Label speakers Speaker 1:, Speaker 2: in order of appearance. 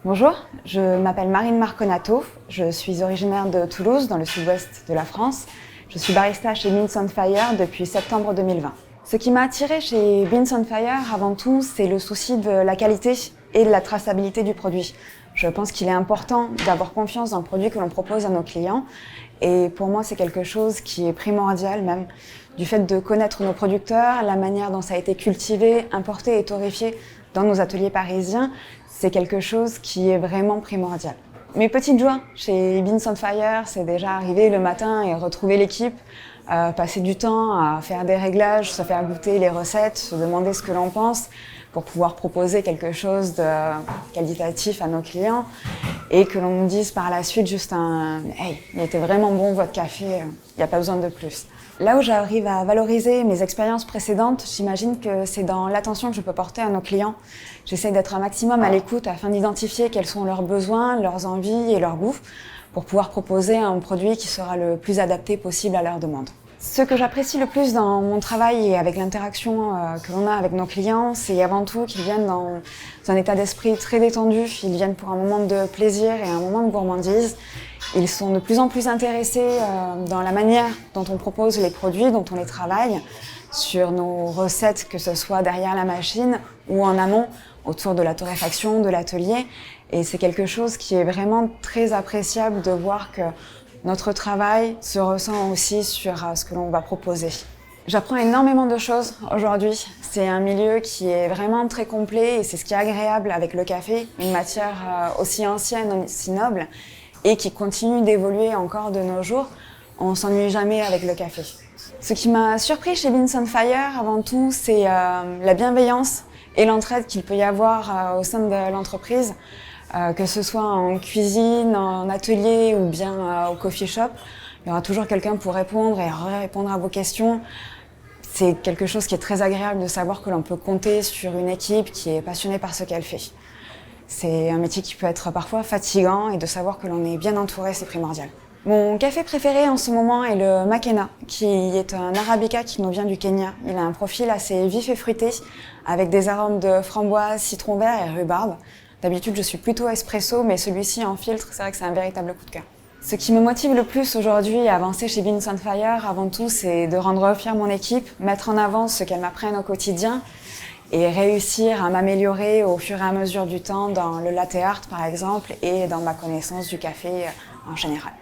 Speaker 1: Bonjour, je m'appelle Marine Marconato, je suis originaire de Toulouse, dans le sud-ouest de la France. Je suis barista chez Beans on Fire depuis septembre 2020. Ce qui m'a attirée chez Beans on Fire, avant tout, c'est le souci de la qualité et de la traçabilité du produit. Je pense qu'il est important d'avoir confiance dans le produit que l'on propose à nos clients. Et pour moi, c'est quelque chose qui est primordial même, du fait de connaître nos producteurs, la manière dont ça a été cultivé, importé et torréfié dans nos ateliers parisiens, c'est quelque chose qui est vraiment primordial. Mes petites joies chez Beans on Fire, c'est déjà arriver le matin et retrouver l'équipe, passer du temps à faire des réglages, se faire goûter les recettes, se demander ce que l'on pense pour pouvoir proposer quelque chose de qualitatif à nos clients et que l'on nous dise par la suite juste un « Hey, il était vraiment bon votre café, il n'y a pas besoin de plus ». Là où j'arrive à valoriser mes expériences précédentes, j'imagine que c'est dans l'attention que je peux porter à nos clients. J'essaie d'être un maximum à l'écoute afin d'identifier quels sont leurs besoins, leurs envies et leurs goûts pour pouvoir proposer un produit qui sera le plus adapté possible à leurs demandes. Ce que j'apprécie le plus dans mon travail et avec l'interaction que l'on a avec nos clients, c'est avant tout qu'ils viennent dans un état d'esprit très détendu, ils viennent pour un moment de plaisir et un moment de gourmandise. Ils sont de plus en plus intéressés dans la manière dont on propose les produits, dont on les travaille, sur nos recettes, que ce soit derrière la machine ou en amont, autour de la torréfaction, de l'atelier. Et c'est quelque chose qui est vraiment très appréciable de voir que notre travail se ressent aussi sur ce que l'on va proposer. J'apprends énormément de choses aujourd'hui. C'est un milieu qui est vraiment très complet et c'est ce qui est agréable avec le café, une matière aussi ancienne, aussi noble et qui continue d'évoluer encore de nos jours. On s'ennuie jamais avec le café. Ce qui m'a surpris chez Beans on Fire, avant tout, c'est la bienveillance et l'entraide qu'il peut y avoir au sein de l'entreprise. Que ce soit en cuisine, en atelier ou bien au coffee shop, il y aura toujours quelqu'un pour répondre et répondre à vos questions. C'est quelque chose qui est très agréable de savoir que l'on peut compter sur une équipe qui est passionnée par ce qu'elle fait. C'est un métier qui peut être parfois fatigant et de savoir que l'on est bien entouré, c'est primordial. Mon café préféré en ce moment est le Makena, qui est un arabica qui nous vient du Kenya. Il a un profil assez vif et fruité, avec des arômes de framboise, citron vert et rhubarbe. D'habitude, je suis plutôt espresso, mais celui-ci en filtre, c'est vrai que c'est un véritable coup de cœur. Ce qui me motive le plus aujourd'hui à avancer chez Beans on Fire, avant tout, c'est de rendre fière mon équipe, mettre en avant ce qu'elles m'apprennent au quotidien et réussir à m'améliorer au fur et à mesure du temps dans le latte art, par exemple, et dans ma connaissance du café en général.